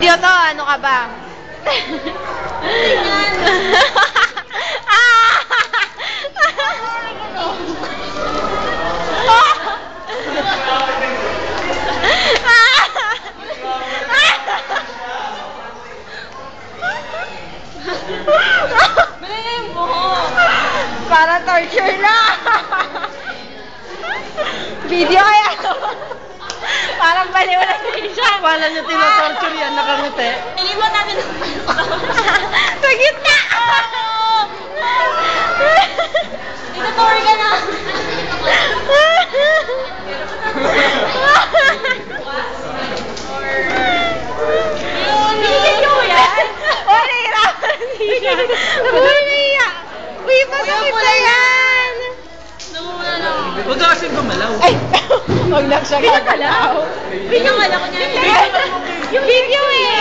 Video to, ano ka ba? Para torture na. Video kaya. Parang baliw na siya. Paano niyo tinatorture yan? Nakangiti. Ilimon natin. Sa gitna. Itutour ka na. Binigyan niyo yan? Oh, nahihirapan siya. Uy, naiya. Uy, masakit na yan. Namumula na ako. Huwag ka kasing gumalaw. Ay, huwag lang siya gagalaw. Pinangal ako niya. Yung video eh.